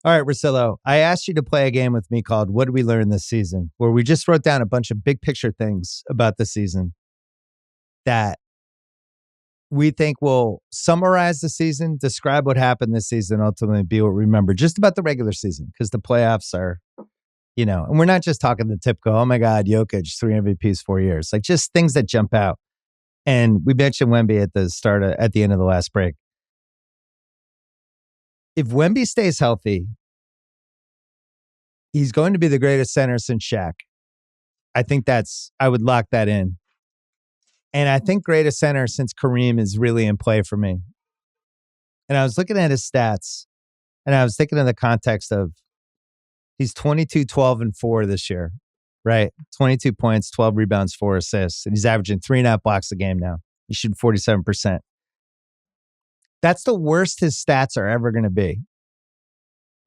All right, Russillo, I asked you to play a game with me called What Did We Learn This Season? Where we just wrote down a bunch of big picture things about the season that we think will summarize the season, describe what happened this season, ultimately be what we remember just about the regular season, because the playoffs are, and we're not just talking the typical, oh my God, Jokic, 3 MVPs, 4 years, like just things that jump out. And we mentioned Wemby at the end of the last break. If Wemby stays healthy, he's going to be the greatest center since Shaq. I would lock that in. And I think greatest center since Kareem is really in play for me. And I was looking at his stats, and I was thinking in the context of he's 22, 12, and 4 this year, right? 22 points, 12 rebounds, 4 assists, and he's averaging 3.5 blocks a game now. He's shooting 47%. That's the worst his stats are ever going to be.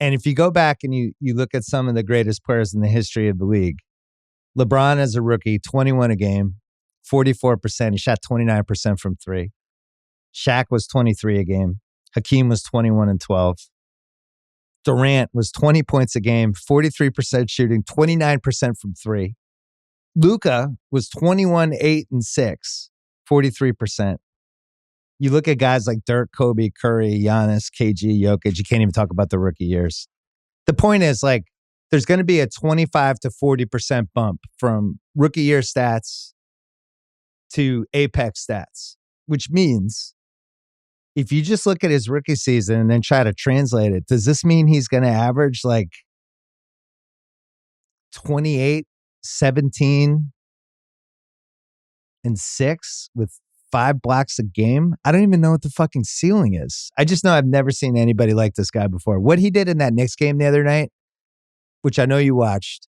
And if you go back and you look at some of the greatest players in the history of the league, LeBron as a rookie, 21 a game, 44%. He shot 29% from 3. Shaq was 23 a game. Hakeem was 21 and 12. Durant was 20 points a game, 43% shooting, 29% from 3. Luka was 21, 8, and 6, 43%. You look at guys like Dirk, Kobe, Curry, Giannis, KG, Jokic. You can't even talk about the rookie years. The point is, like, there's going to be a 25 to 40% bump from rookie year stats to apex stats, which means if you just look at his rookie season and then try to translate it, does this mean he's going to average like 28, 17, and 6 with 5 blocks a game? I don't even know what the fucking ceiling is. I just know I've never seen anybody like this guy before. What he did in that Knicks game the other night, which I know you watched,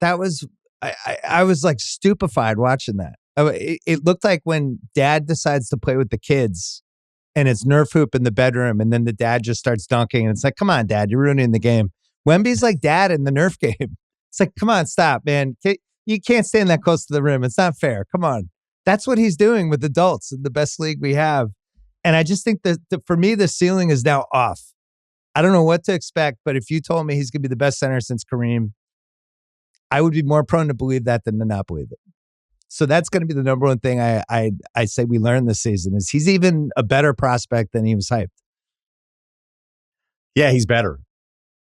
that was, I was like stupefied watching that. It looked like when dad decides to play with the kids and it's Nerf hoop in the bedroom and then the dad just starts dunking and it's like, come on, dad, you're ruining the game. Wemby's like dad in the Nerf game. It's like, come on, stop, man. You can't stand that close to the rim. It's not fair. Come on. That's what he's doing with adults in the best league we have. And I just think that for me, the ceiling is now off. I don't know what to expect, but if you told me he's going to be the best center since Kareem, I would be more prone to believe that than to not believe it. So that's going to be the number one thing I say we learned this season is he's even a better prospect than he was hyped. Yeah, he's better.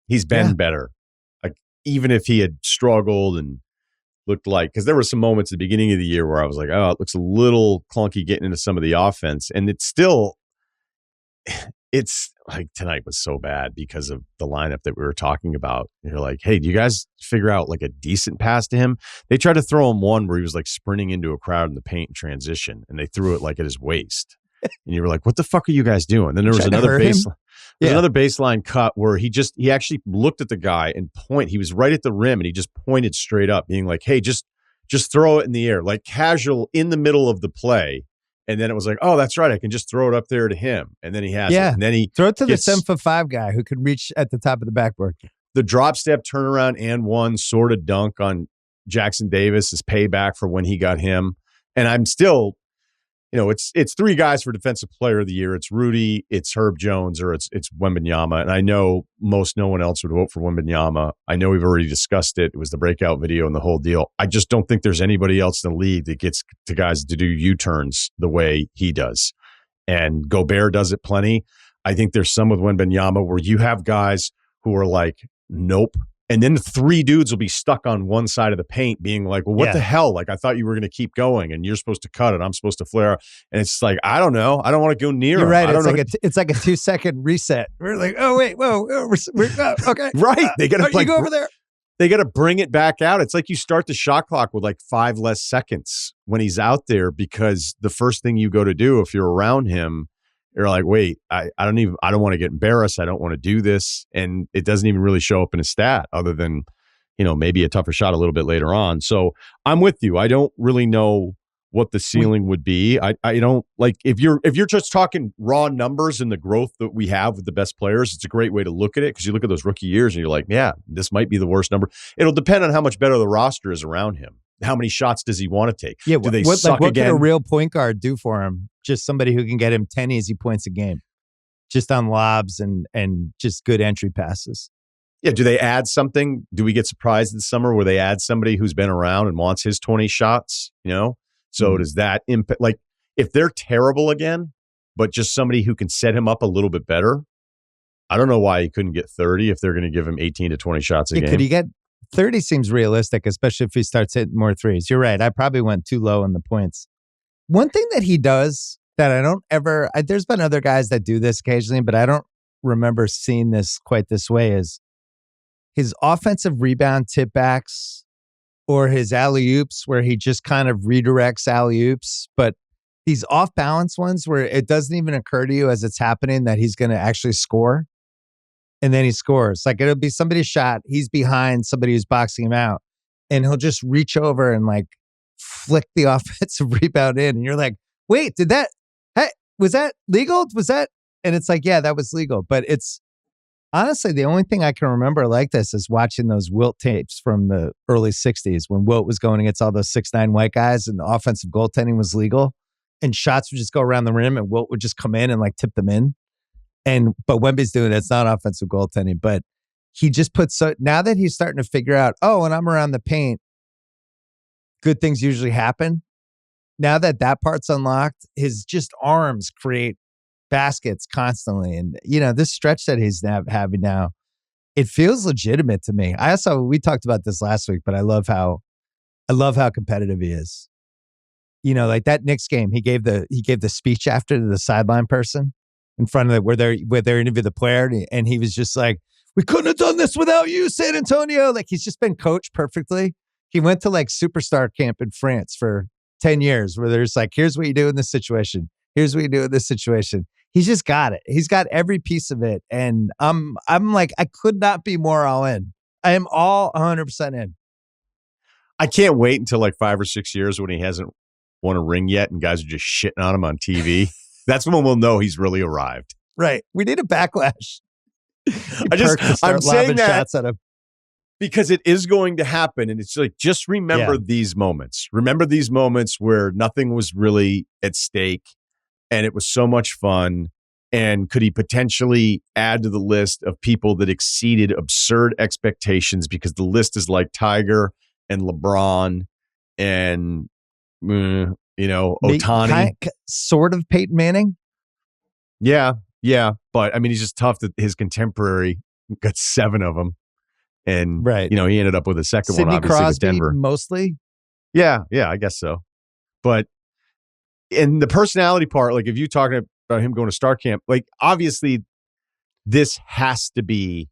He's been better. Like, even if he had struggled and looked like, because there were some moments at the beginning of the year where I was like, oh, it looks a little clunky getting into some of the offense. And it's like tonight was so bad because of the lineup that we were talking about. You're like, hey, do you guys figure out like a decent pass to him? They tried to throw him one where he was like sprinting into a crowd in the paint and transition, and they threw it like at his waist. And you were like, what the fuck are you guys doing? Then there was another baseline. There's another baseline cut where he actually looked at the guy and he was right at the rim and he just pointed straight up, being like, hey, just throw it in the air, like casual in the middle of the play. And then it was like, oh, that's right, I can just throw it up there to him. And then he has it. And then he throw it to the 7'5" guy who could reach at the top of the backboard. The drop step turnaround and one sort of dunk on Jackson Davis is payback for when he got him. And I'm still, it's 3 guys for Defensive Player of the Year. It's Rudy, it's Herb Jones, or it's Wembanyama. And I know no one else would vote for Wembanyama. I know we've already discussed it. It was the breakout video and the whole deal. I just don't think there's anybody else in the league that gets to guys to do U-turns the way he does. And Gobert does it plenty. I think there's some with Wembanyama where you have guys who are like, nope. And then 3 dudes will be stuck on one side of the paint being like, well, what the hell? Like, I thought you were going to keep going and you're supposed to cut it. I'm supposed to flare. And it's like, I don't know. I don't want to go near You're right. him. It's like a 2-second reset. We're like, oh, wait, whoa. Okay. Right. They got to you go over there. They got to bring it back out. It's like you start the shot clock with like 5 less seconds when he's out there, because the first thing you go to do if you're around him, you're like, wait, I don't want to get embarrassed. I don't want to do this. And it doesn't even really show up in a stat other than, maybe a tougher shot a little bit later on. So I'm with you. I don't really know what the ceiling would be. I don't like, if you're just talking raw numbers and the growth that we have with the best players, it's a great way to look at it, because you look at those rookie years and you're like, yeah, this might be the worst number. It'll depend on how much better the roster is around him. How many shots does he want to take? Yeah, do they what suck again? Can a real point guard do for him? Just somebody who can get him 10 easy points a game, just on lobs and just good entry passes. Yeah, do they add something? Do we get surprised this summer where they add somebody who's been around and wants his 20 shots, So does that impact, like, if they're terrible again, but just somebody who can set him up a little bit better, I don't know why he couldn't get 30 if they're going to give him 18 to 20 shots a game. Could he get 30 seems realistic, especially if he starts hitting more threes. You're right. I probably went too low on the points. One thing that he does that I don't ever, there's been other guys that do this occasionally, but I don't remember seeing this quite this way, is his offensive rebound tip backs or his alley-oops where he just kind of redirects alley-oops, but these off-balance ones where it doesn't even occur to you as it's happening that he's going to actually score, and then he scores. Like, it'll be somebody's shot, he's behind somebody who's boxing him out, and he'll just reach over and like flick the offensive rebound in, and you're like, wait, was that legal? Was that? And it's like, yeah, that was legal. But it's honestly, the only thing I can remember like this is watching those Wilt tapes from the early 60s when Wilt was going against all those 6'9" white guys and the offensive goaltending was legal and shots would just go around the rim and Wilt would just come in and like tip them in. But Wemby's doing it. It's not offensive goaltending, but he just puts, so now that he's starting to figure out, oh, when I'm around the paint, good things usually happen. Now that part's unlocked, his just arms create baskets constantly. And, this stretch that he's having now, it feels legitimate to me. We talked about this last week, but I love how competitive he is. Like that Knicks game, he gave the speech after to the sideline person in front of where they interviewed the player. And he was just like, we couldn't have done this without you, San Antonio. Like, he's just been coached perfectly. He went to like superstar camp in France for 10 years where there's like, here's what you do in this situation. Here's what you do in this situation. He's just got it. He's got every piece of it. And I'm like, I could not be more all in. I am all 100% in. I can't wait until like 5 or 6 years when he hasn't won a ring yet and guys are just shitting on him on TV. That's when we'll know he's really arrived. Right. We need a backlash. I'm saying that shots at him because it is going to happen. And it's like, just remember these moments. Remember these moments where nothing was really at stake. And it was so much fun. And could he potentially add to the list of people that exceeded absurd expectations? Because the list is like Tiger and LeBron and, Ohtani. Sort of Peyton Manning? Yeah. But, I mean, he's just tough that his contemporary got 7 of them. And, right. He ended up with a second Sidney one, obviously, Crosby, with Denver. Mostly? Yeah, I guess so. But in the personality part, like if you talking about him going to Star Camp, like obviously this has to be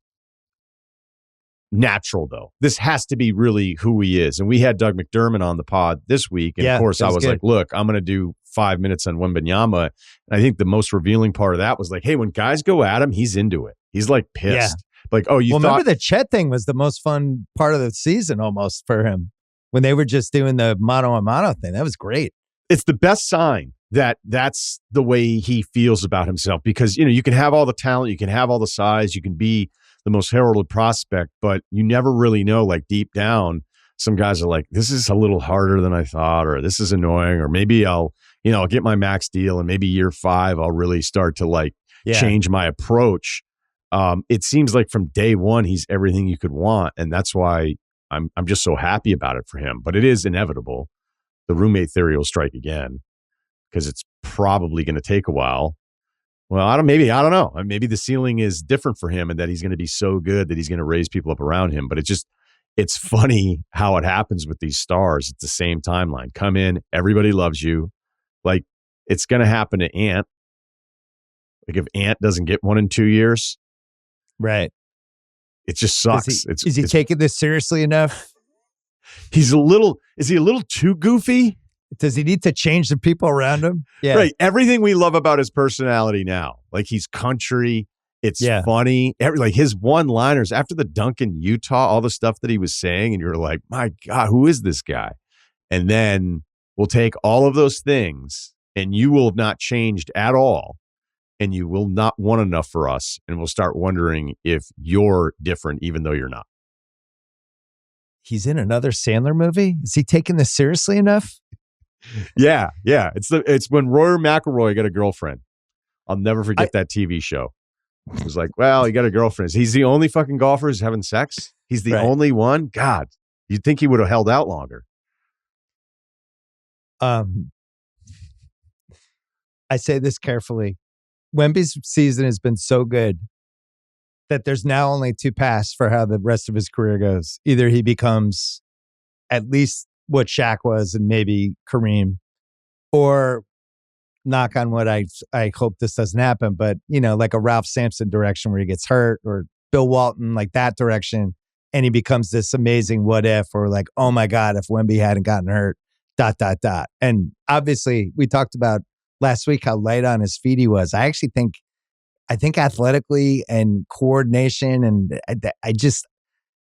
natural though. This has to be really who he is. And we had Doug McDermott on the pod this week. And of course I was like, look, I'm going to do 5 minutes on Wembanyama. And I think the most revealing part of that was like, hey, when guys go at him, he's into it. He's like pissed. Yeah. Like, oh, remember the Chet thing was the most fun part of the season almost for him when they were just doing the mano-a-mano thing. That was great. It's the best sign that that's the way he feels about himself because, you can have all the talent, you can have all the size, you can be the most heralded prospect, but you never really know, like deep down, some guys are like, this is a little harder than I thought, or this is annoying, or maybe I'll get my max deal and maybe year 5, I'll really start to change my approach. It seems like from day one, he's everything you could want. And that's why I'm just so happy about it for him, but it is inevitable. The roommate theory will strike again because it's probably going to take a while. Well, I don't know. Maybe the ceiling is different for him and that he's going to be so good that he's going to raise people up around him. But it's funny how it happens with these stars. It's the same timeline. Come in, everybody loves you. Like it's going to happen to Ant. Like if Ant doesn't get one in 2 years. Right. It just sucks. Is he taking this seriously enough? Is he a little too goofy? Does he need to change the people around him? Yeah. Right. Everything we love about his personality now. Like he's country. It's funny. Like his one-liners after the dunk in Utah, all the stuff that he was saying, and you're like, my God, who is this guy? And then we'll take all of those things and you will have not changed at all. And you will not want enough for us. And we'll start wondering if you're different, even though you're not. He's in another Sandler movie? Is he taking this seriously enough? Yeah. It's when Roy McIlroy got a girlfriend. I'll never forget that TV show. It was like, well, he got a girlfriend. He's the only fucking golfer who's having sex. He's the Right. only one. God, you'd think he would have held out longer. I say this carefully. Wemby's season has been so good that there's now only two paths for how the rest of his career goes. Either he becomes at least what Shaq was and maybe Kareem, or knock on wood, I hope this doesn't happen, but like a Ralph Sampson direction where he gets hurt, or Bill Walton, like that direction, and he becomes this amazing what if, or like, oh my God, if Wemby hadn't gotten hurt, ... And obviously we talked about last week how light on his feet he was. I think athletically and coordination, and I just,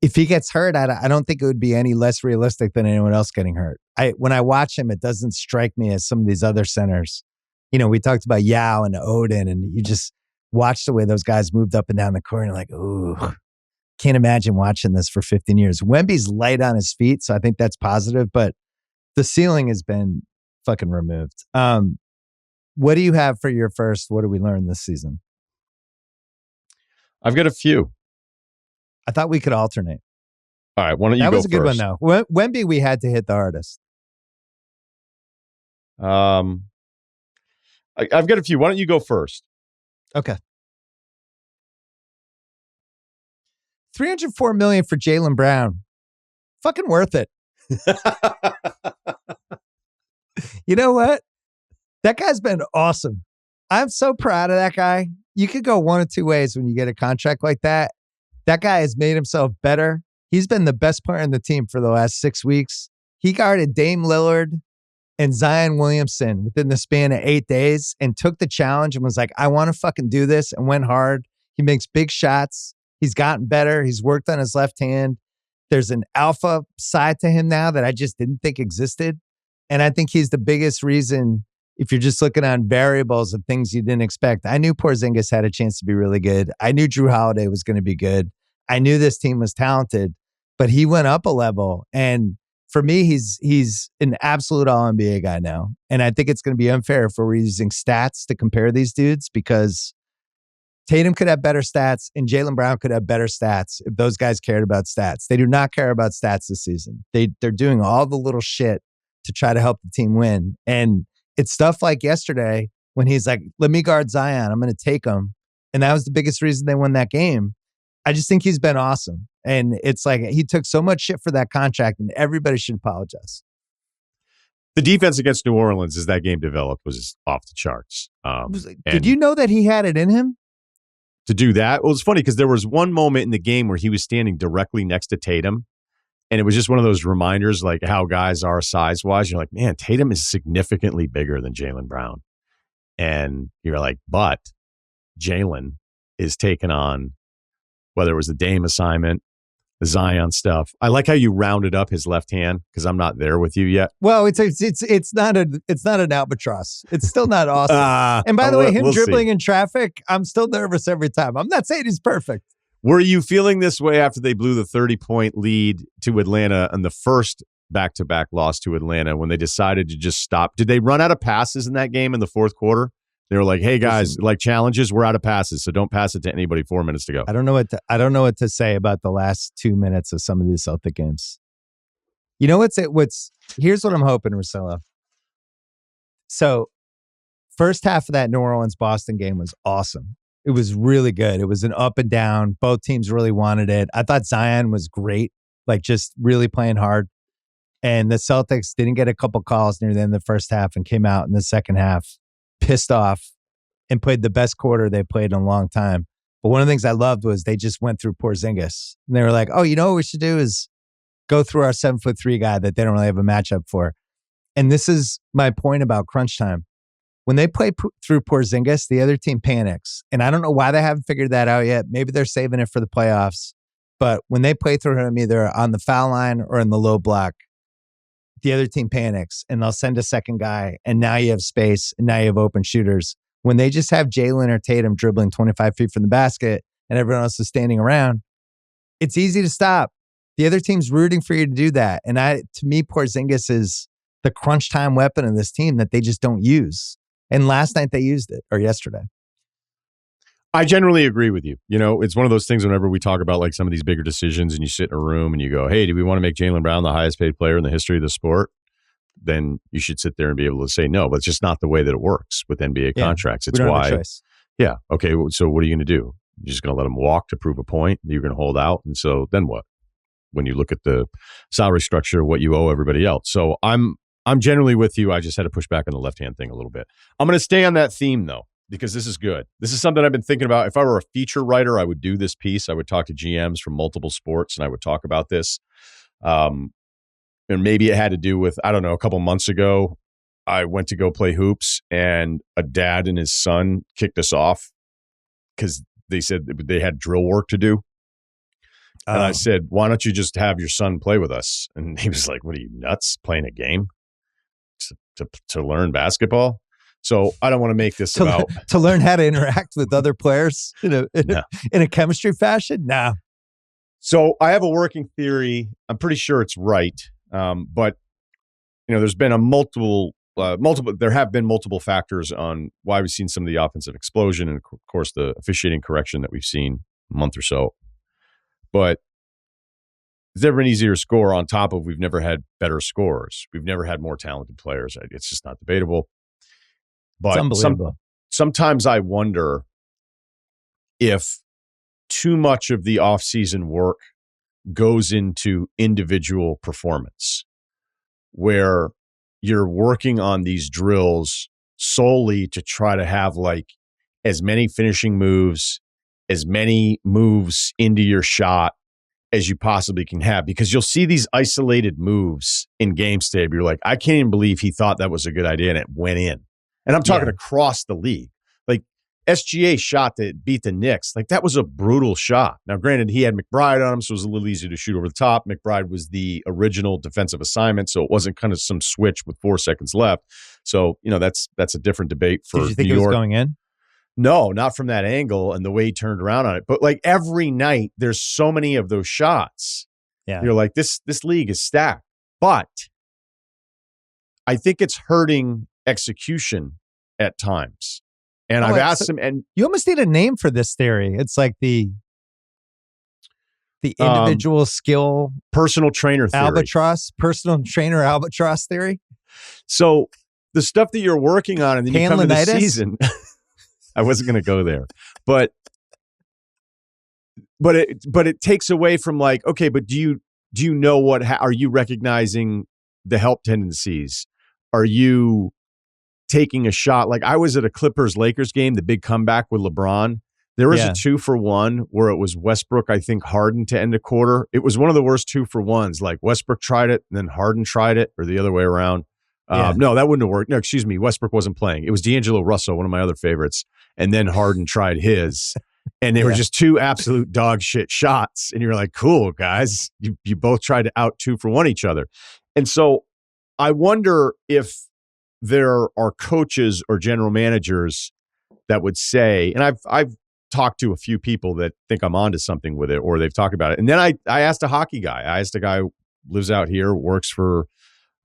if he gets hurt, I don't think it would be any less realistic than anyone else getting hurt. When I watch him, it doesn't strike me as some of these other centers. We talked about Yao and Odin, and you just watch the way those guys moved up and down the court, and you're like, ooh, can't imagine watching this for 15 years. Wemby's light on his feet, so I think that's positive, but the ceiling has been fucking removed. What do you have for your first? What did we learn this season? I've got a few. I thought we could alternate. All right, why don't you go first? That was a good one, though. Wemby, we had to hit the hardest. I've got a few. Why don't you go first? Okay. $304 million for Jaylen Brown. Fucking worth it. You know what? That guy's been awesome. I'm so proud of that guy. You could go one of two ways when you get a contract like that. That guy has made himself better. He's been the best player in the team for the last 6 weeks. He guarded Dame Lillard and Zion Williamson within the span of 8 days and took the challenge and was like, I want to fucking do this, and went hard. He makes big shots. He's gotten better. He's worked on his left hand. There's an alpha side to him now that I just didn't think existed. And I think he's the biggest reason, if you're just looking on variables of things you didn't expect. I knew Porzingis had a chance to be really good. I knew Drew Holiday was going to be good. I knew this team was talented, but he went up a level. And for me, he's an absolute all-NBA guy now. And I think it's going to be unfair if we're using stats to compare these dudes, because Tatum could have better stats and Jaylen Brown could have better stats if those guys cared about stats. They do not care about stats this season. They're doing all the little shit to try to help the team win. And it's stuff like yesterday when he's like, let me guard Zion. I'm going to take him. And that was the biggest reason they won that game. I just think he's been awesome. And it's like he took so much shit for that contract, and everybody should apologize. The defense against New Orleans as that game developed was off the charts. Did you know that he had it in him? To do that? Well, it's funny because there was one moment in the game where he was standing directly next to Tatum. And it was just one of those reminders, like how guys are size-wise. You're like, man, Tatum is significantly bigger than Jaylen Brown. And you're like, but Jaylen is taking on, whether it was the Dame assignment, the Zion stuff. I like how you rounded up his left hand, because I'm not there with you yet. Well, it's not an albatross. It's still not awesome. And by the way, him dribbling in traffic, I'm still nervous every time. I'm not saying he's perfect. Were you feeling this way after they blew the 30-point lead to Atlanta on the first back-to-back loss to Atlanta, when they decided to just stop? Did they run out of passes in that game in the fourth quarter? They were like, hey guys, like challenges, we're out of passes, so don't pass it to anybody 4 minutes to go. I don't know what to say about the last 2 minutes of some of these Celtic games. You know here's what I'm hoping, Russillo. So first half of that New Orleans-Boston game was awesome. It was really good. It was an up and down. Both teams really wanted it. I thought Zion was great, like just really playing hard. And the Celtics didn't get a couple calls near the end of the first half and came out in the second half pissed off and played the best quarter they played in a long time. But one of the things I loved was they just went through Porzingis. And they were like, oh, you know what we should do is go through our 7'3" guy that they don't really have a matchup for. And this is my point about crunch time. When they play through Porzingis, the other team panics. And I don't know why they haven't figured that out yet. Maybe they're saving it for the playoffs. But when they play through him either on the foul line or in the low block, the other team panics and they'll send a second guy. And now you have space and now you have open shooters. When they just have Jaylen or Tatum dribbling 25 feet from the basket and everyone else is standing around, it's easy to stop. The other team's rooting for you to do that. And to me, Porzingis is the crunch time weapon of this team that they just don't use. And last night they used it, or yesterday. I generally agree with you. It's one of those things whenever we talk about like some of these bigger decisions and you sit in a room and you go, hey, do we want to make Jaylen Brown the highest paid player in the history of the sport? Then you should sit there and be able to say no, but it's just not the way that it works with NBA contracts. It's we don't why. have a choice. Yeah. Okay. So what are you going to do? You're just going to let them walk to prove a point? You're going to hold out. And so then what? When you look at the salary structure, what you owe everybody else. So I'm generally with you. I just had to push back on the left-hand thing a little bit. I'm going to stay on that theme though, because this is good. This is something I've been thinking about. If I were a feature writer, I would do this piece. I would talk to GMs from multiple sports and I would talk about this. And maybe it had to do with, I don't know, a couple months ago, I went to go play hoops and a dad and his son kicked us off because they said they had drill work to do. And I said, why don't you just have your son play with us? And he was like, what are you, nuts? Playing a game to learn basketball? So I don't want to make this about... to learn how to interact with other players in a chemistry fashion? No. So I have a working theory. I'm pretty sure it's right. But there's been there have been multiple factors on why we've seen some of the offensive explosion and of course the officiating correction that we've seen a month or so. But it's never been easier to score on top of we've never had better scorers. We've never had more talented players. It's just not debatable. But it's unbelievable. Sometimes I wonder if too much of the offseason work goes into individual performance, where you're working on these drills solely to try to have like as many finishing moves, as many moves into your shot as you possibly can have, because you'll see these isolated moves in game state. You're like, I can't even believe he thought that was a good idea and it went in. And I'm talking across the league. Like SGA shot that beat the Knicks. Like that was a brutal shot. Now, granted, he had McBride on him, so it was a little easier to shoot over the top. McBride was the original defensive assignment, so it wasn't kind of some switch with 4 seconds left. So, that's a different debate for New York. Did you think it was going in? No, not from that angle and the way he turned around on it. But like every night, there's so many of those shots. Yeah. You're like, this league is stacked. But I think it's hurting execution at times. And I've asked him, and you almost need a name for this theory. It's like the individual skill, personal trainer theory, personal trainer albatross theory. So the stuff that you're working on, and then you come to the season. I wasn't going to go there, but it takes away from like, okay, but do you know what? Are you recognizing the help tendencies? Are you taking a shot? Like I was at a Clippers-Lakers game, the big comeback with LeBron. There was a 2-for-1 where it was Westbrook, I think, Harden to end a quarter. It was one of the worst 2-for-1s. Like Westbrook tried it, and then Harden tried it, or the other way around. No, that wouldn't have worked. No, excuse me. Westbrook wasn't playing. It was D'Angelo Russell, one of my other favorites. And then Harden tried his. And they were just two absolute dog shit shots. And you're like, cool, guys. You both tried to out 2-for-1 each other. And so I wonder if there are coaches or general managers that would say, and I've talked to a few people that think I'm onto something with it, or they've talked about it. And then I asked a hockey guy. I asked a guy who lives out here, works for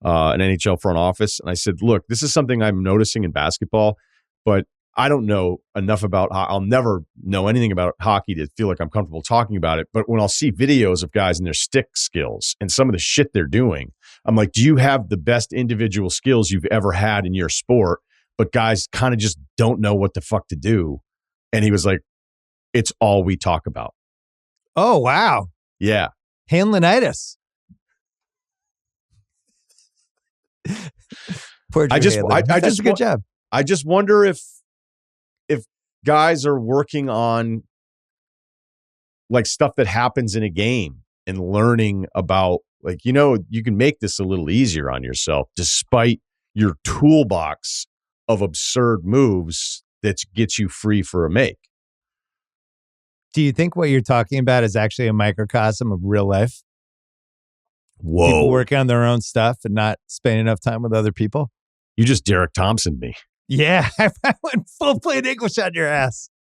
an NHL front office. And I said, look, this is something I'm noticing in basketball, but I don't know enough about, I'll never know anything about hockey to feel like I'm comfortable talking about it. But when I'll see videos of guys and their stick skills and some of the shit they're doing, I'm like, do you have the best individual skills you've ever had in your sport? But guys kind of just don't know what the fuck to do. And he was like, it's all we talk about. Oh, wow. Yeah. Hanlonitis. I just good job. I just wonder if guys are working on like stuff that happens in a game and learning about like, you can make this a little easier on yourself despite your toolbox of absurd moves that gets you free for a make. Do you think what you're talking about is actually a microcosm of real life? Whoa. People working on their own stuff and not spending enough time with other people? You just Derek Thompson me. Yeah, I went full plain English on your ass.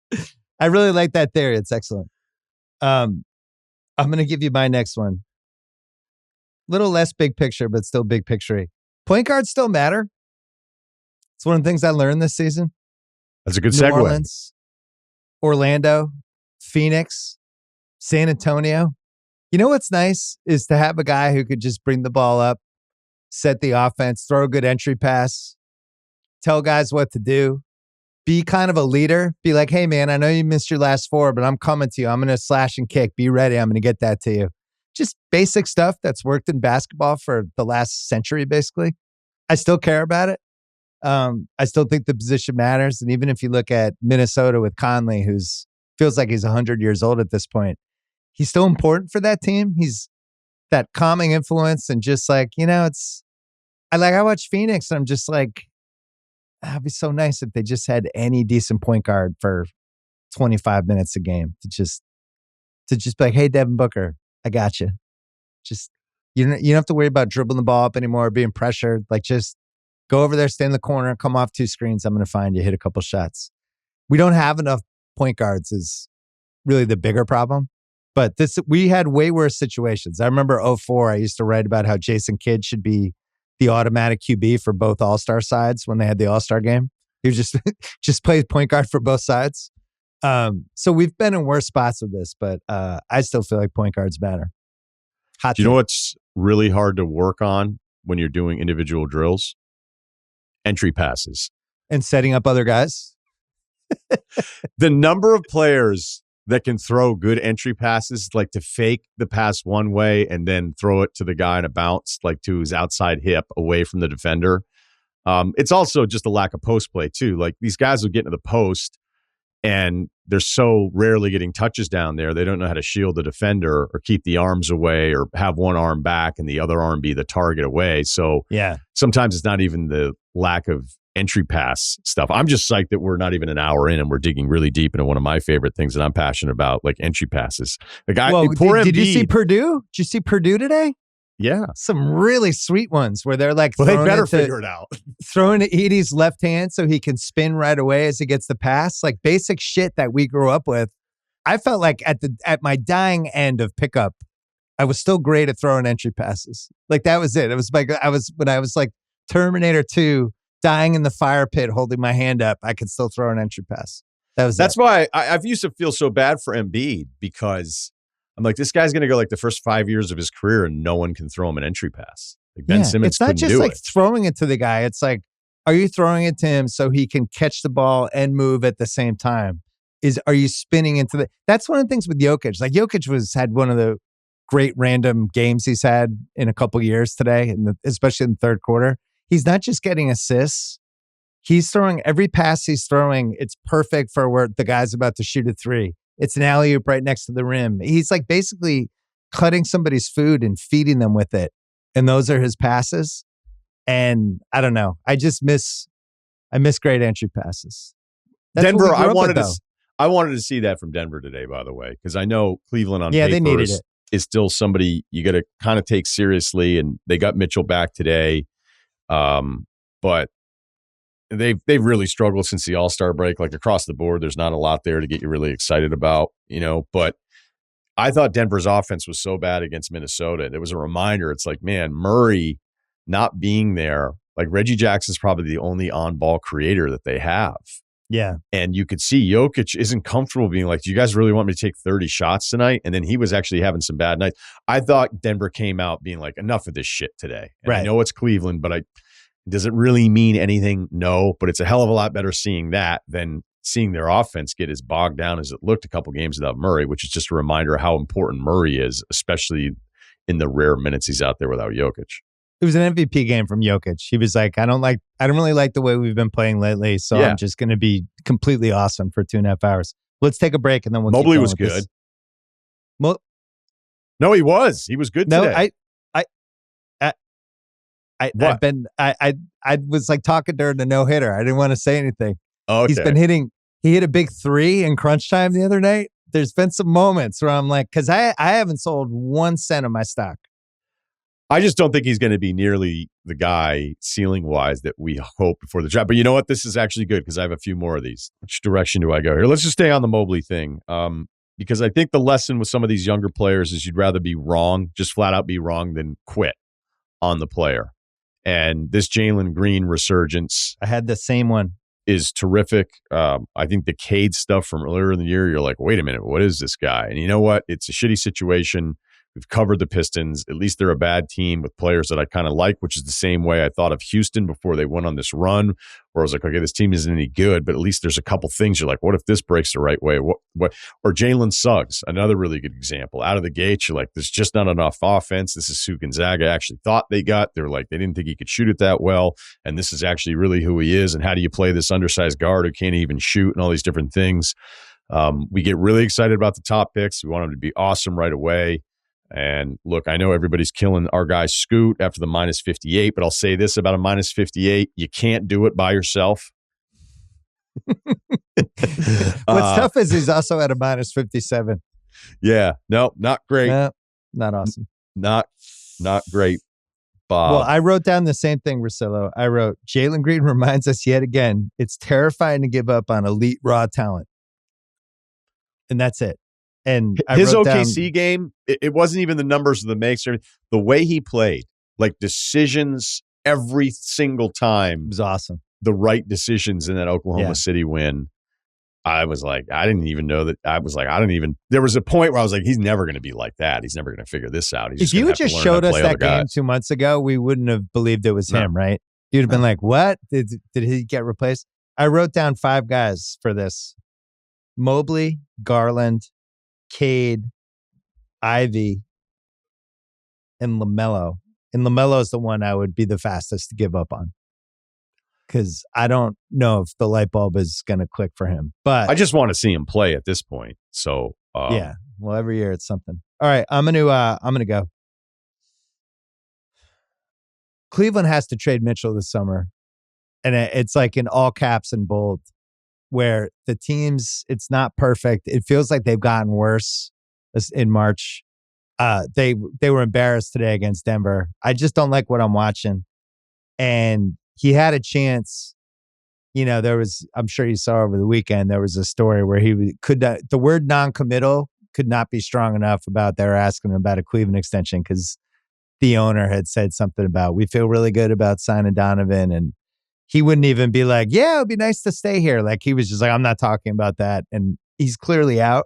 I really like that theory. It's excellent. I'm going to give you my next one. Little less big picture, but still big picture-y. Point guards still matter. It's one of the things I learned this season. That's a good New segue. Orleans, Orlando, Phoenix, San Antonio. You know what's nice is to have a guy who could just bring the ball up, set the offense, throw a good entry pass, tell guys what to do, be kind of a leader, be like, hey, man, I know you missed your last 4, but I'm coming to you. I'm going to slash and kick. Be ready. I'm going to get that to you. Just basic stuff that's worked in basketball for the last century, basically. I still care about it. I still think the position matters. And even if you look at Minnesota with Conley, who's feels like he's 100 years old at this point, he's still important for that team. He's that calming influence and just like, I watch Phoenix and I'm just like, it'd be so nice if they just had any decent point guard for 25 minutes a game to just be like, hey, Devin Booker, I got you. Just, you don't have to worry about dribbling the ball up anymore, being pressured. Like, just go over there, stay in the corner, come off 2 screens. I'm going to find you, hit a couple shots. We don't have enough point guards is really the bigger problem. But we had way worse situations. I remember 2004, I used to write about how Jason Kidd should be the automatic QB for both All-Star sides when they had the All-Star game. He was just plays point guard for both sides. So we've been in worse spots with this, but I still feel like point guards matter. Do you know what's really hard to work on when you're doing individual drills? Entry passes. And setting up other guys? The number of players that can throw good entry passes, like to fake the pass one way and then throw it to the guy in a bounce, like to his outside hip away from the defender. It's also just a lack of post play too. Like these guys will get into the post and they're so rarely getting touches down there. They don't know how to shield the defender or keep the arms away or have one arm back and the other arm be the target away. So yeah, sometimes it's not even the lack of entry pass stuff. I'm just psyched that we're not even an hour in and we're digging really deep into one of my favorite things that I'm passionate about, like entry passes. The guy, did you see Purdue? Did you see Purdue today? Yeah. Some really sweet ones where they're like, they better figure it out. Throwing to Edie's left hand so he can spin right away as he gets the pass. Like basic shit that we grew up with. I felt like at my dying end of pickup, I was still great at throwing entry passes. Like that was it. It was like when I was like Terminator 2, dying in the fire pit, holding my hand up, I could still throw an entry pass. That's why I've used to feel so bad for Embiid, because I'm like, this guy's going to go like the first 5 years of his career and no one can throw him an entry pass. Like Ben Simmons couldn't do it. It's not just like throwing it to the guy. It's like, are you throwing it to him so he can catch the ball and move at the same time? Are you spinning into that's one of the things with Jokic. Like Jokic had one of the great random games he's had in a couple years today, especially in the third quarter. He's not just getting assists. He's throwing every pass he's throwing. It's perfect for where the guy's about to shoot a 3. It's an alley-oop right next to the rim. He's like basically cutting somebody's food and feeding them with it. And those are his passes. And I don't know. I miss great entry passes. That's Denver, I wanted to see that from Denver today, by the way, because I know Cleveland on paper they needed it. Is still somebody you got to kind of take seriously. And they got Mitchell back today. But they've really struggled since the All-Star break. Like across the board, there's not a lot there to get you really excited about, but I thought Denver's offense was so bad against Minnesota. It was a reminder. It's like, man, Murray not being there, like Reggie Jackson's probably the only on-ball creator that they have. Yeah. And you could see Jokic isn't comfortable being like, do you guys really want me to take 30 shots tonight? And then he was actually having some bad nights. I thought Denver came out being like, enough of this shit today. And right. I know it's Cleveland, but does it really mean anything? No, but it's a hell of a lot better seeing that than seeing their offense get as bogged down as it looked a couple games without Murray, which is just a reminder of how important Murray is, especially in the rare minutes he's out there without Jokic. It was an MVP game from Jokic. He was like, I don't really like the way we've been playing lately, so I'm just going to be completely awesome for 2.5 hours. Let's take a break and then we'll keep Mobley going was good. No, he was. He was good today. I was like talking during the no-hitter. I didn't want to say anything. Okay. He hit a big 3 in crunch time the other night. There's been some moments where I'm like, because I haven't sold 1 cent of my stock. I just don't think he's going to be nearly the guy ceiling-wise that we hope before the draft. But you know what? This is actually good because I have a few more of these. Which direction do I go here? Let's just stay on the Mobley thing. Because I think the lesson with some of these younger players is you'd rather be wrong, just flat out be wrong, than quit on the player. And this Jalen Green resurgence. I had the same one. is terrific. I think the Cade stuff from earlier in the year, you're like, wait a minute, what is this guy? And you know what? It's a shitty situation. We've covered the Pistons. At least they're a bad team with players that I kind of like, which is the same way I thought of Houston before they went on this run, where I was like, okay, this team isn't any good, but at least there's a couple things you're like, what if this breaks the right way? What? Or Jalen Suggs, another really good example. Out of the gate, you're like, there's just not enough offense. This is who Gonzaga actually thought they got. They're like, they didn't think he could shoot it that well, and this is actually really who he is. And how do you play this undersized guard who can't even shoot and all these different things? We get really excited about the top picks. We want them to be awesome right away. And look, I know everybody's killing our guy Scoot after the minus 58, but I'll say this about a minus 58. You can't do it by yourself. What's tough is he's also at a minus 57. Yeah. No, not great. Not awesome. Not great, Bob. Well, I wrote down the same thing, Russillo. I wrote, Jalen Green reminds us yet again, it's terrifying to give up on elite raw talent. And that's it. And his OKC game, it wasn't even the numbers of the makes. The way he played, like decisions every single time. It was awesome. The right decisions in that Oklahoma City win. I was like, I didn't even know that. I was like, there was a point where I was like, he's never going to be like that. He's never going to figure this out. If you had just showed us that game 2 months ago, we wouldn't have believed it was him, right? You'd have been like, what? Did he get replaced? I wrote down 5 guys for this. Mobley, Garland, Cade, Ivy, and LaMelo. And LaMelo is the one I would be the fastest to give up on, because I don't know if the light bulb is going to click for him. But I just want to see him play at this point. So yeah, well, every year it's something. All right, I'm gonna go. Cleveland has to trade Mitchell this summer, and it's like in all caps and bold, where the teams, it's not perfect. It feels like they've gotten worse in March. They were embarrassed today against Denver. I just don't like what I'm watching. And he had a chance. You know, I'm sure you saw over the weekend, there was a story where the word non-committal could not be strong enough about they were asking him about a Cleveland extension, because the owner had said something about, we feel really good about signing Donovan, and he wouldn't even be like, yeah, it'd be nice to stay here. Like, he was just like, I'm not talking about that. And he's clearly out,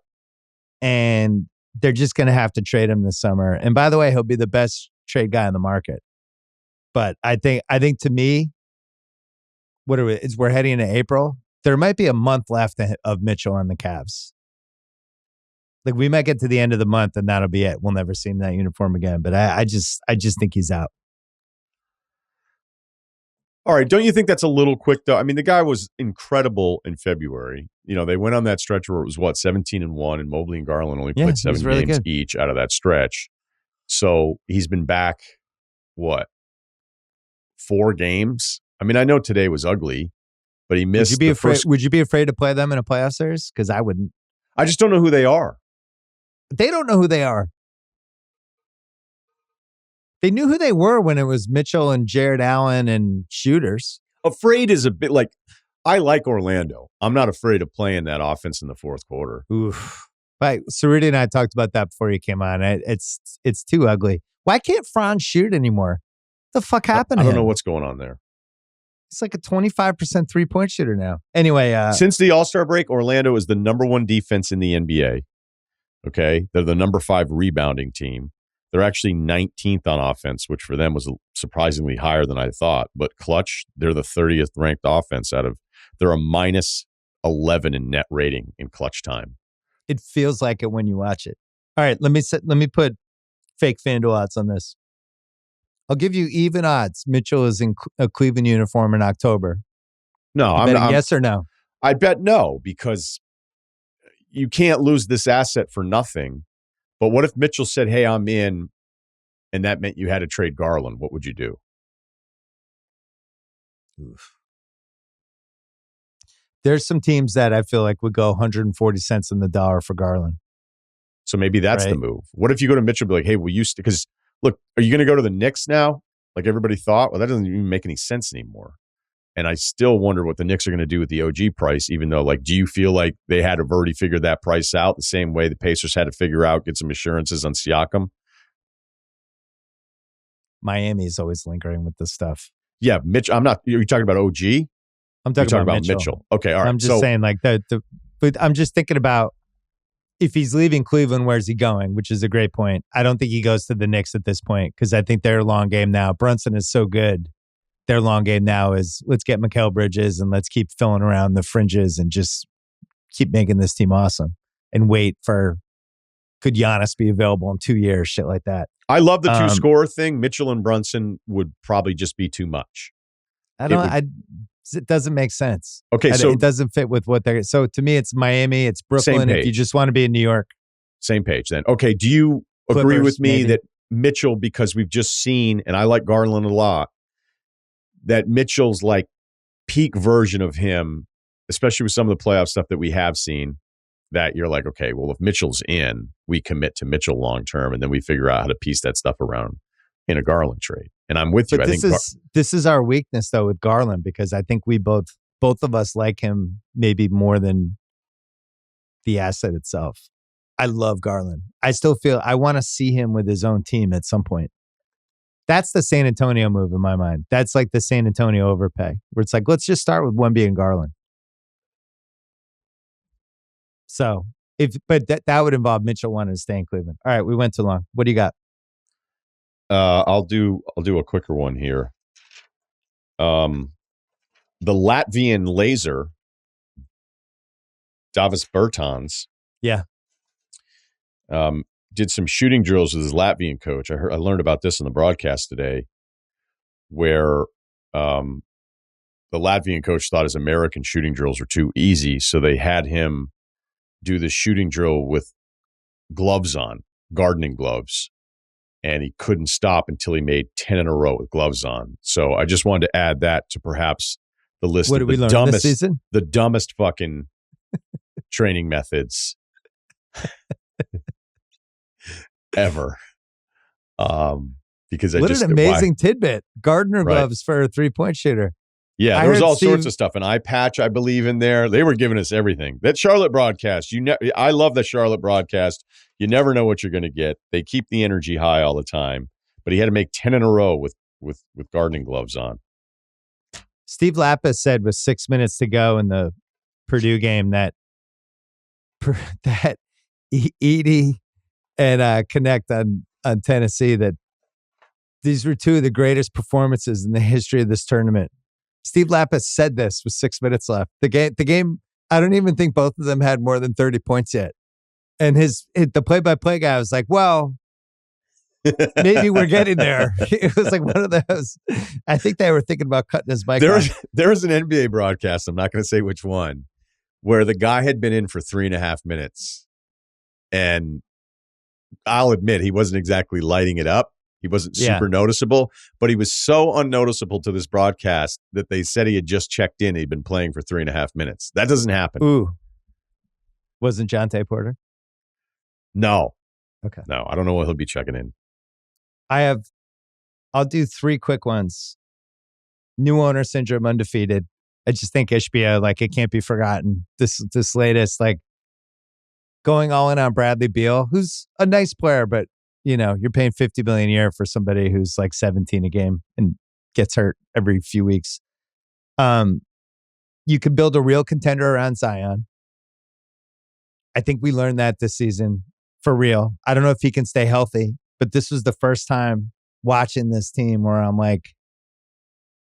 and they're just going to have to trade him this summer. And by the way, he'll be the best trade guy in the market. But I think to me, we're heading into April. There might be a month left of Mitchell on the Cavs. Like, we might get to the end of the month and that'll be it. We'll never see him in that uniform again. But I just think he's out. All right. Don't you think that's a little quick, though? I mean, the guy was incredible in February. You know, they went on that stretch where it was, 17-1, and Mobley and Garland only played 7 really games good. each out of that stretch. So he's been back, 4 games? I mean, I know today was ugly, but he missed Would you be afraid to play them in a playoff series? Because I wouldn't. I just don't know who they are. They don't know who they are. They knew who they were when it was Mitchell and Jared Allen and shooters. Afraid is a bit like, I like Orlando. I'm not afraid of playing that offense in the fourth quarter. Oof. Right. Cerruti and I talked about that before you came on. It's too ugly. Why can't Franz shoot anymore? What the fuck happened to him? I don't know what's going on there. He's like a 25% 3-point shooter now. Anyway. Since the All-Star break, Orlando is the number 1 defense in the NBA. Okay? They're the number 5 rebounding team. They're actually 19th on offense, which for them was surprisingly higher than I thought. But clutch, they're the 30th ranked offense they're a minus 11 in net rating in clutch time. It feels like it when you watch it. All right, let me put fake FanDuel odds on this. I'll give you even odds. Mitchell is in a Cleveland uniform in October. No, I'm betting yes or no? I bet no, because you can't lose this asset for nothing. But what if Mitchell said, hey, I'm in, and that meant you had to trade Garland? What would you do? Oof. There's some teams that I feel like would go 140 cents on the dollar for Garland. So maybe that's the move. What if you go to Mitchell and be like, hey, we used to, because look, are you going to go to the Knicks now? Like everybody thought? Well, that doesn't even make any sense anymore. And I still wonder what the Knicks are going to do with the OG price, even though, like, do you feel like they had to have already figured that price out the same way the Pacers had to figure out, get some assurances on Siakam? Miami is always lingering with this stuff. Yeah, Mitch, are you talking about OG? I'm You're talking talking about about Mitchell. Okay, all right. I'm just saying, like but I'm just thinking about if he's leaving Cleveland, where's he going? Which is a great point. I don't think he goes to the Knicks at this point because I think their long game now. Brunson is so good. Their long game now is let's get Mikal Bridges and let's keep filling around the fringes and just keep making this team awesome and wait for could Giannis be available in 2 years, shit like that. I love the two scorer thing. Mitchell and Brunson would probably just be too much. It doesn't make sense. Okay, so it doesn't fit with what they're. So to me, it's Miami, it's Brooklyn. If you just want to be in New York, same page. Then okay, do you agree with me that Mitchell, because we've just seen, and I like Garland a lot, that Mitchell's like peak version of him, especially with some of the playoff stuff that we have seen, that you're like, okay, well, if Mitchell's in, we commit to Mitchell long term, and then we figure out how to piece that stuff around in a Garland trade. And I'm with you. But this is our weakness though with Garland, because I think we both of us like him maybe more than the asset itself. I love Garland. I still feel I want to see him with his own team at some point. That's the San Antonio move in my mind. That's like the San Antonio overpay, where it's like, let's just start with Wemby and Garland. So but that would involve Mitchell wanting to stay in Cleveland. All right, we went too long. What do you got? I'll do a quicker one here. The Latvian laser, Davis Bertans, did some shooting drills with his Latvian coach. I learned about this in the broadcast today, where the Latvian coach thought his American shooting drills were too easy, so they had him do the shooting drill with gloves on, gardening gloves. And he couldn't stop until he made 10 in a row with gloves on. So I just wanted to add that to perhaps the list of the dumbest fucking training methods ever. Because what an amazing tidbit. Gardener gloves for a 3-point shooter. Yeah, there was all sorts of stuff. An eye patch, I believe, in there. They were giving us everything. That Charlotte broadcast, I love the Charlotte broadcast. You never know what you're going to get. They keep the energy high all the time. But he had to make 10 in a row with gardening gloves on. Steve Lapis said with 6 minutes to go in the Purdue game that Edie and Connect on Tennessee, that these were two of the greatest performances in the history of this tournament. Steve Lapis said this with 6 minutes left. The game, I don't even think both of them had more than 30 points yet. And the play-by-play guy was like, well, maybe we're getting there. It was like one of those. I think they were thinking about cutting his mic off. There was an NBA broadcast, I'm not going to say which one, where the guy had been in for 3.5 minutes. And I'll admit, he wasn't exactly lighting it up. He wasn't super noticeable, but he was so unnoticeable to this broadcast that they said he had just checked in. He'd been playing for 3.5 minutes. That doesn't happen. Ooh. Wasn't Jonte Porter? No. Okay. No, I don't know what he'll be checking in. I'll do 3 quick ones. New owner syndrome, undefeated. I just think Ishbia, like, it can't be forgotten. This latest, like, going all in on Bradley Beal, who's a nice player, but you're paying $50 million a year for somebody who's like 17 a game and gets hurt every few weeks. You can build a real contender around Zion. I think we learned that this season for real. I don't know if he can stay healthy, but this was the first time watching this team where I'm like,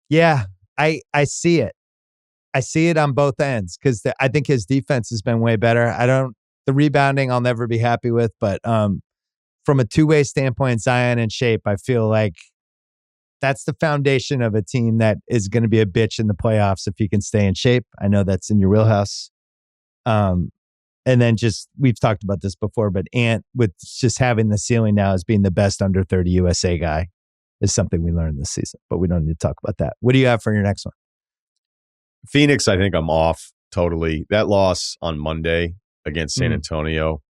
yeah, I see it. I see it on both ends because I think his defense has been way better. The rebounding I'll never be happy with, but from a two-way standpoint, Zion in shape, I feel like that's the foundation of a team that is going to be a bitch in the playoffs if he can stay in shape. I know that's in your wheelhouse. And then we've talked about this before, but Ant, with just having the ceiling now as being the best under 30 USA guy, is something we learned this season, but we don't need to talk about that. What do you have for your next one? Phoenix, I think I'm off totally. That loss on Monday against San Antonio,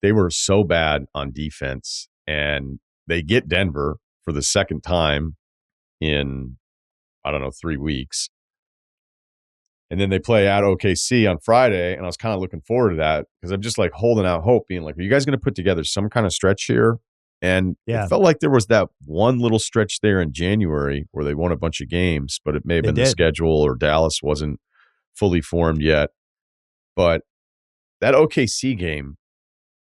they were so bad on defense, and they get Denver for the second time in, 3 weeks. And then they play at OKC on Friday, and I was kind of looking forward to that because I'm just like holding out hope, being like, are you guys going to put together some kind of stretch here And Yeah. it felt like there was that one little stretch there in January where they won a bunch of games, but it may have been the schedule or Dallas wasn't fully formed yet. But that OKC game,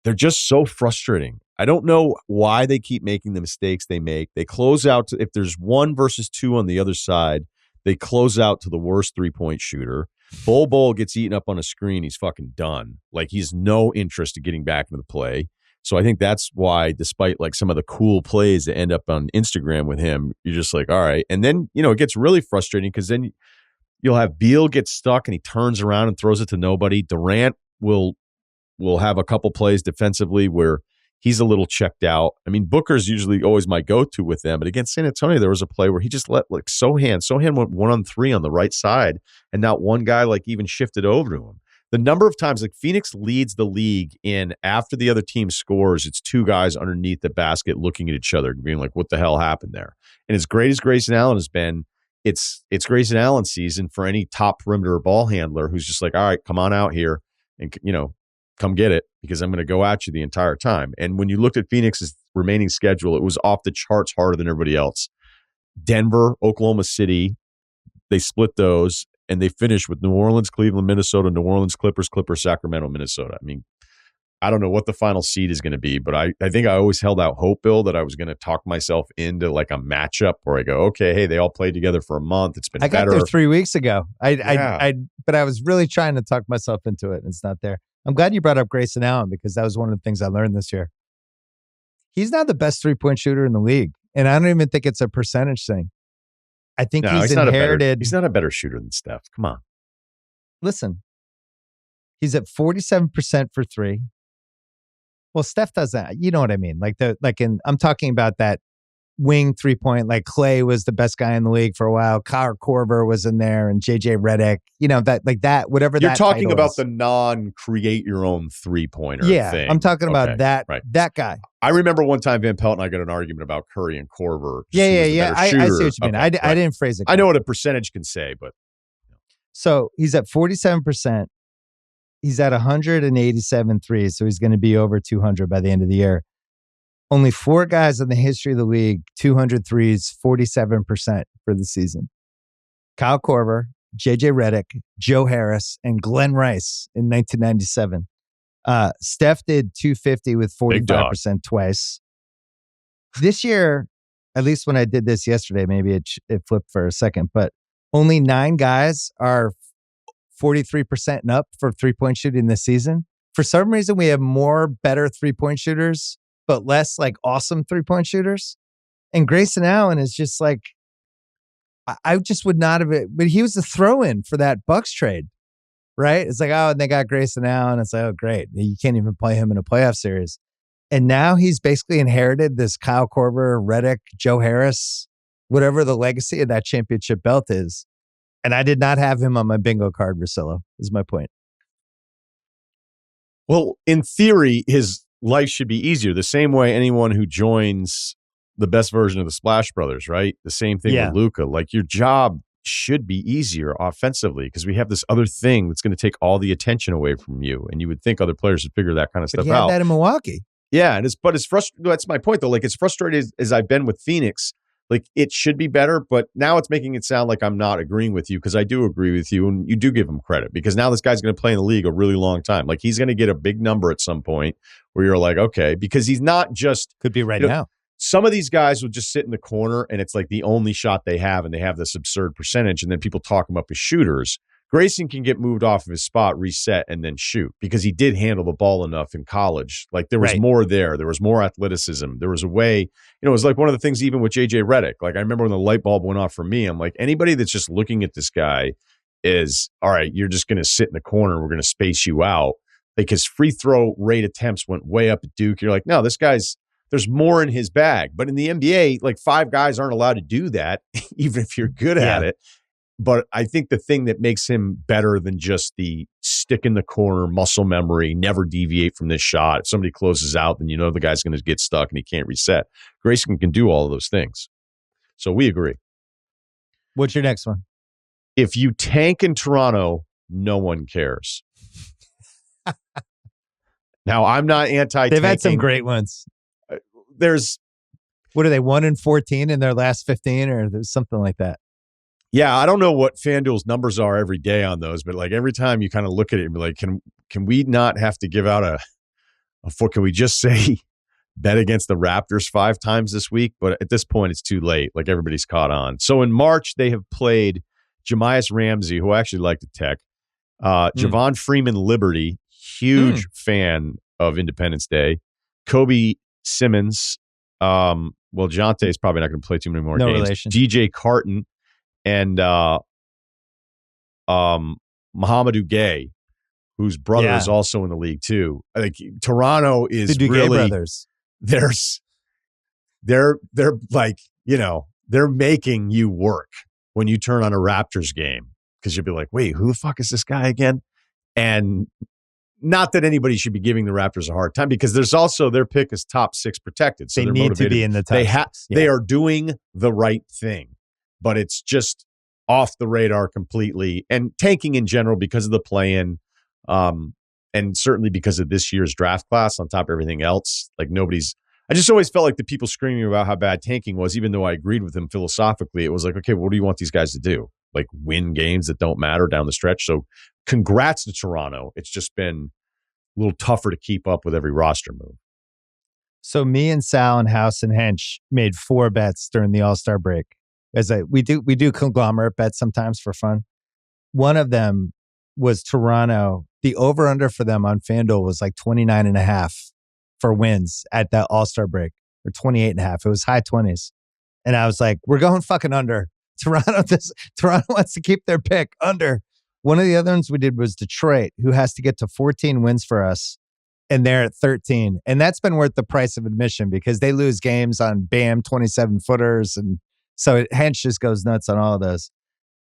they're just so frustrating. I don't know why they keep making the mistakes they make. They close out if there's 1 versus 2 on the other side, they close out to the worst three-point shooter. Bol gets eaten up on a screen. He's fucking done. Like, he's no interest in getting back into the play. So I think that's why, despite like some of the cool plays that end up on Instagram with him, you're just like, all right. And then, it gets really frustrating because then you'll have Beal get stuck and he turns around and throws it to nobody. Durant will have a couple plays defensively where he's a little checked out. I mean, Booker's usually always my go-to with them, but against San Antonio, there was a play where he just let like Sohan went 1-on-3 on the right side, and not one guy like even shifted over to him. The number of times like Phoenix leads the league in after the other team scores, it's 2 guys underneath the basket looking at each other, being like, "What the hell happened there?" And as great as Grayson Allen has been, it's Grayson Allen season for any top perimeter ball handler who's just like, "All right, come on out here and come get it because I'm going to go at you the entire time." And when you looked at Phoenix's remaining schedule, it was off the charts harder than everybody else. Denver, Oklahoma City, they split those, and they finished with New Orleans, Cleveland, Minnesota, New Orleans, Clippers, Sacramento, Minnesota. I mean, I don't know what the final seed is going to be, but I think I always held out hope, Bill, that I was going to talk myself into like a matchup where I go, okay, hey, they all played together for a month. It's been better. I got there 3 weeks ago. But I was really trying to talk myself into it, and it's not there. I'm glad you brought up Grayson Allen because that was one of the things I learned this year. He's not the best three-point shooter in the league, and I don't even think it's a percentage thing. I think he's inherited. He's not a better shooter than Steph. Come on. Listen, he's at 47% for 3. Well, Steph does that. You know what I mean? I'm talking about that wing 3-point. Like Clay was the best guy in the league for a while. Kyle Korver was in there, and JJ Redick. Whatever. You're talking about the non-create your own 3-pointer. Yeah, thing. I'm talking about that. Right. That guy. I remember one time Van Pelt and I got an argument about Curry and Korver. Yeah. I see what you mean. I didn't phrase it. I know what a percentage can say, but so he's at 47%. He's at 187 threes, so he's going to be over 200 by the end of the year. Only 4 guys in the history of the league, 200 threes, 47% for the season. Kyle Korver, JJ Redick, Joe Harris, and Glenn Rice in 1997. Steph did 250 with 45% twice. This year, at least when I did this yesterday, maybe it flipped for a second, but only 9 guys are 43% and up for 3-point shooting this season. For some reason, we have more better 3-point shooters, but less like awesome 3-point shooters. And Grayson Allen is just like, I just would not have it, but he was the throw-in for that Bucks trade, right? It's like, oh, and they got Grayson Allen. It's like, oh, great. You can't even play him in a playoff series. And now he's basically inherited this Kyle Korver, Redick, Joe Harris, whatever the legacy of that championship belt is. And I did not have him on my bingo card, Russillo, is my point. Well, in theory, his life should be easier. The same way anyone who joins the best version of the Splash Brothers, right? The same thing with Luka. Like, your job should be easier offensively because we have this other thing that's going to take all the attention away from you. And you would think other players would figure that kind of stuff he had out. That in Milwaukee. Yeah, but it's frustrating. That's my point, though. Like, as frustrated as I've been with Phoenix, like, it should be better, but now it's making it sound like I'm not agreeing with you because I do agree with you, and you do give him credit because now this guy's going to play in the league a really long time. Like, he's going to get a big number at some point where you're like, okay, because he's not just could be right now. Some of these guys will just sit in the corner, and it's like the only shot they have, and they have this absurd percentage, and then people talk him up as shooters. Grayson can get moved off of his spot, reset, and then shoot because he did handle the ball enough in college. Like, there was more there. There was more athleticism. There was a way, it was like one of the things even with JJ Redick. Like, I remember when the light bulb went off for me, I'm like, anybody that's just looking at this guy is, all right, you're just going to sit in the corner. We're going to space you out. Like, his free throw rate attempts went way up at Duke. You're like, no, this guy's, there's more in his bag. But in the NBA, like, 5 guys aren't allowed to do that, even if you're good at it. But I think the thing that makes him better than just the stick in the corner, muscle memory, never deviate from this shot. If somebody closes out, then the guy's going to get stuck and he can't reset. Grayson can do all of those things. So we agree. What's your next one? If you tank in Toronto, no one cares. Now, I'm not anti-tanking. They've had some great ones. there's What are they, 1-14 in their last 15 or there's something like that? Yeah, I don't know what FanDuel's numbers are every day on those, but like every time you kind of look at it and be like, can we not have to give out a can we just say bet against the Raptors 5 times this week? But at this point, it's too late. Like everybody's caught on. So in March, they have played Jamias Ramsey, who I actually like to tech, Javon Freeman Liberty, huge fan of Independence Day, Kobe Simmons. Well, Jonte is probably not going to play too many more games. Relation. DJ Carton and Mohamedou Gay, whose brother is also in the league too. I think Toronto is the really brothers. They're like, they're making you work when you turn on a Raptors game because you'll be like, wait, who the fuck is this guy again? And not that anybody should be giving the Raptors a hard time because there's also their pick is top 6 protected. So they they're need motivated. to be in the top 6. They are doing the right thing, but it's just off the radar completely and tanking in general because of the play-in. And certainly because of this year's draft class on top of everything else, like I just always felt like the people screaming about how bad tanking was, even though I agreed with them philosophically, it was like, okay, what do you want these guys to do? Like win games that don't matter down the stretch. So congrats to Toronto. It's just been a little tougher to keep up with every roster move. So me and Sal and House and Hench made 4 bets during the All-Star break. We do conglomerate bets sometimes for fun. One of them was Toronto. The over-under for them on FanDuel was like 29.5 for wins at that All-Star break, or 28.5. It was high 20s. And I was like, we're going fucking under. Toronto wants to keep their pick under. One of the other ones we did was Detroit, who has to get to 14 wins for us. And they're at 13. And that's been worth the price of admission because they lose games on Bam 27-footers. And so Hench just goes nuts on all of those.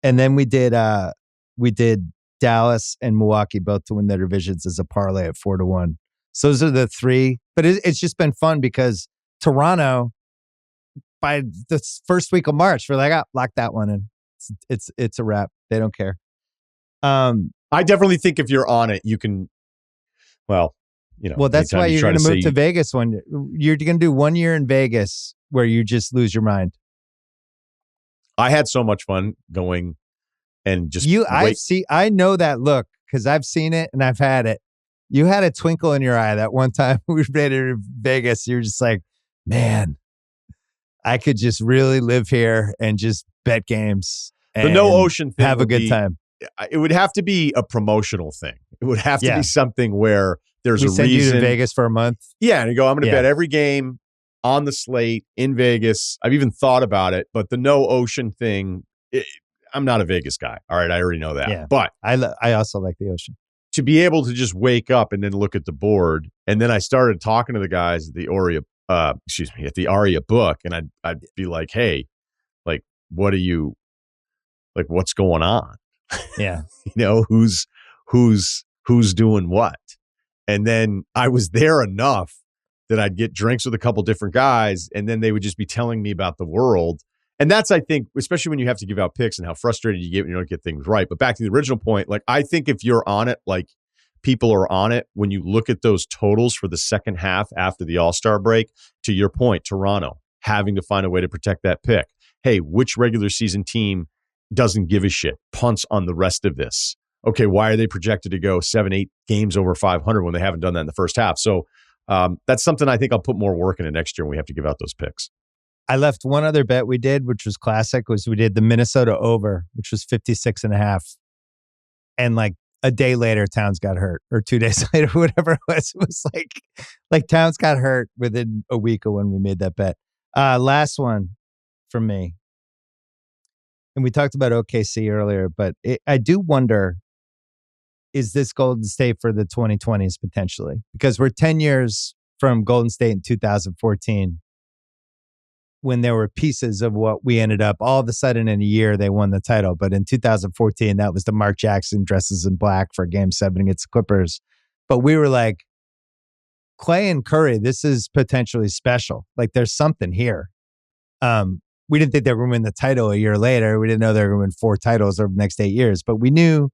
And then we did Dallas and Milwaukee both to win their divisions as a parlay at 4-1. So those are the 3. But it's just been fun because Toronto, by the first week of March, we're like, lock that one in. It's a wrap. They don't care. I definitely think if you're on it, you can, well, that's why you're going to move to Vegas you're going to do 1 year in Vegas where you just lose your mind. I had so much fun going and just I know that look because I've seen it and I've had it. You had a twinkle in your eye that one time we made it in Vegas. You're just like, man, I could just really live here and just bet games. The no ocean thing. Have a good time. It would have to be a promotional thing. It would have to be something where there's a reason. You to Vegas for a month. Yeah, and you go, I'm going to bet every game on the slate in Vegas. I've even thought about it, but the no ocean thing, I'm not a Vegas guy. All right, I already know that. Yeah. But I also like the ocean. To be able to just wake up and then look at the board, and then I started talking to the guys at the Aria book, and I'd be like, hey, like, what are you, like, what's going on? Yeah. Who's doing what? And then I was there enough that I'd get drinks with a couple different guys, and then they would just be telling me about the world. And that's, I think, especially when you have to give out picks and how frustrated you get when you don't get things right. But back to the original point, like, I think if you're on it, like people are on it, when you look at those totals for the second half after the All-Star break, to your point, Toronto having to find a way to protect that pick. Hey, which regular season team doesn't give a shit, punts on the rest of this? Okay, why are they projected to go 7-8 games over 500 when they haven't done that in the first half? So that's something I think I'll put more work in it next year when we have to give out those picks. I left one other bet we did, which was classic, was we did the Minnesota over, which was 56.5. And like a day later, Towns got hurt, or 2 days later, whatever it was. It was like Towns got hurt within a week of when we made that bet. Last one from me. And we talked about OKC earlier, but I do wonder, is this Golden State for the 2020s potentially? Because we're 10 years from Golden State in 2014, when there were pieces of what we ended up. All of a sudden in a year, they won the title. But in 2014, that was the Mark Jackson dresses in black for Game 7 against the Clippers. But we were like, Clay and Curry, this is potentially special. Like, there's something here. We didn't think they were going to win the title a year later. We didn't know they were going to win 4 titles over the next 8 years. But we knew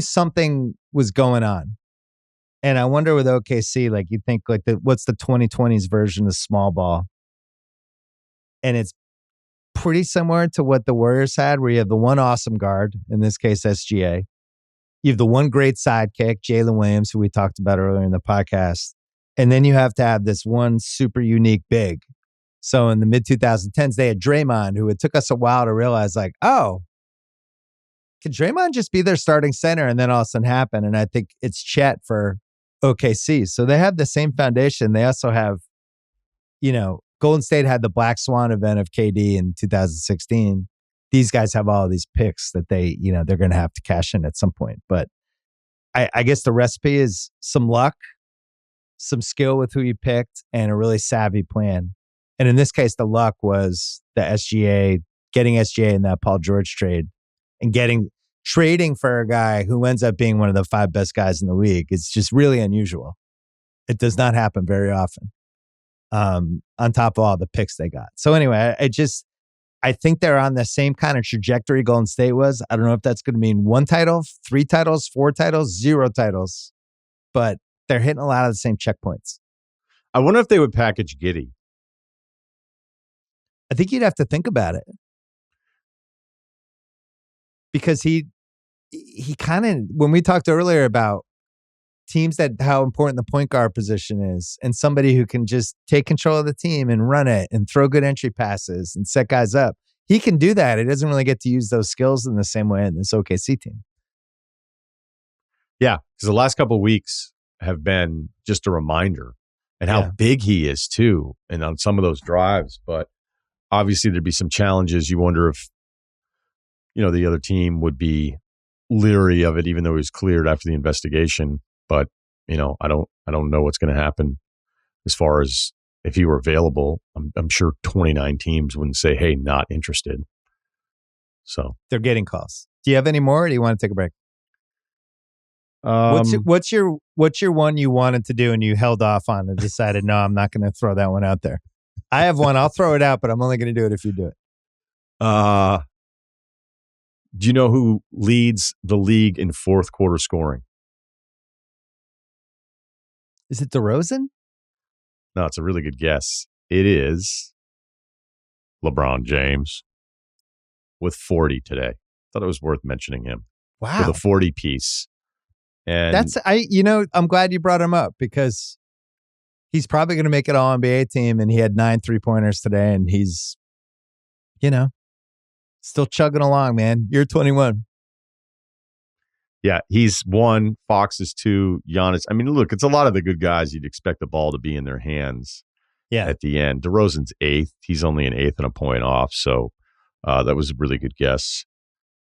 something was going on. And I wonder with OKC, like you think like what's the 2020s version of small ball? And it's pretty similar to what the Warriors had, where you have the one awesome guard, in this case SGA. You have the one great sidekick, Jalen Williams, who we talked about earlier in the podcast. And then you have to have this one super unique big. So in the mid-2010s, they had Draymond, who it took us a while to realize, like, oh, could Draymond just be their starting center? And then all of a sudden happen. And I think it's Chet for OKC. So they have the same foundation. They also have, Golden State had the Black Swan event of KD in 2016. These guys have all of these picks that they're going to have to cash in at some point. But I guess the recipe is some luck, some skill with who you picked, and a really savvy plan. And in this case, the luck was getting SGA in that Paul George trade and trading for a guy who ends up being one of the 5 best guys in the league. It's just really unusual. It does not happen very often. On top of all the picks they got. So anyway, I think they're on the same kind of trajectory Golden State was. I don't know if that's going to mean 1 title, 3 titles, 4 titles, 0 titles, but they're hitting a lot of the same checkpoints. I wonder if they would package Giddey. I think you'd have to think about it. Because he kind of, when we talked earlier about teams how important the point guard position is, and somebody who can just take control of the team and run it and throw good entry passes and set guys up, he can do that. He doesn't really get to use those skills in the same way in this OKC team. Yeah, because the last couple of weeks have been just a reminder and how big he is too, and on some of those drives. But obviously there'd be some challenges. You wonder if the other team would be leery of it, even though he was cleared after the investigation. But I don't know what's going to happen as far as if he were available. I'm sure 29 teams wouldn't say, "Hey, not interested." So they're getting calls. Do you have any more, or do you want to take a break? What's your one you wanted to do and you held off on and decided, no, I'm not going to throw that one out there? I have one. I'll throw it out, but I'm only going to do it if you do it. Do you know who leads the league in fourth quarter scoring? Is it DeRozan? No, it's a really good guess. It is LeBron James with 40 today. Thought it was worth mentioning him. Wow. With a 40 piece. And I'm glad you brought him up because he's probably going to make it all NBA team, and he had 9 3-pointers today, and he's, still chugging along, man. You're 21. Yeah, he's 1. Fox is 2. Giannis. I mean, look, it's a lot of the good guys you'd expect the ball to be in their hands at the end. DeRozan's 8th. He's only an 8th and a point off. So that was a really good guess.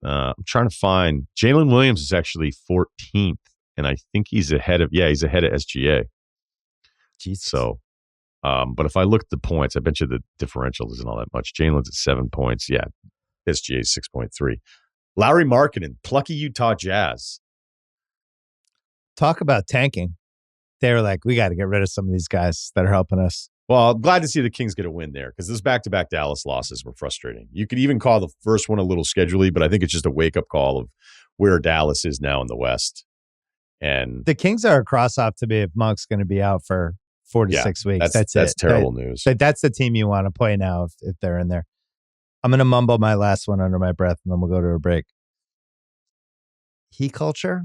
I'm trying to find Jalen Williams is actually 14th, and I think he's ahead of SGA. Jesus. So, but if I look at the points, I bet you the differential isn't all that much. Jalen's at 7 points. Yeah, SGA is 6.3. Lauri Markkanen, plucky Utah Jazz. Talk about tanking. They were like, we got to get rid of some of these guys that are helping us. Well, I'm glad to see the Kings get a win there because those back-to-back Dallas losses were frustrating. You could even call the first one a little schedule-y, but I think it's just a wake-up call of where Dallas is now in the West. And the Kings are a cross-off to me if Monk's going to be out for 4 to 6 weeks. That's terrible news. That's the team you want to play now if they're in there. I'm going to mumble my last one under my breath, and then we'll go to a break. He culture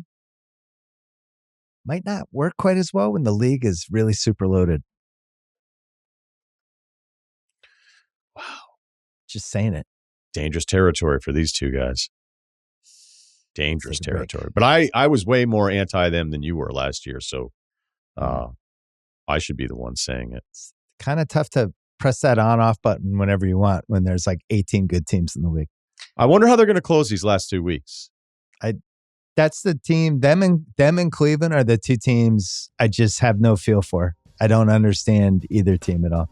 might not work quite as well when the league is really super loaded. Wow. Just saying it. Dangerous territory for these two guys. Dangerous territory. But I was way more anti them than you were last year, so I should be the one saying it. It's kind of tough to press that on-off button whenever you want when there's like 18 good teams in the league. I wonder how they're going to close these last 2 weeks. That's the team. Them and Cleveland are the two teams I just have no feel for. I don't understand either team at all.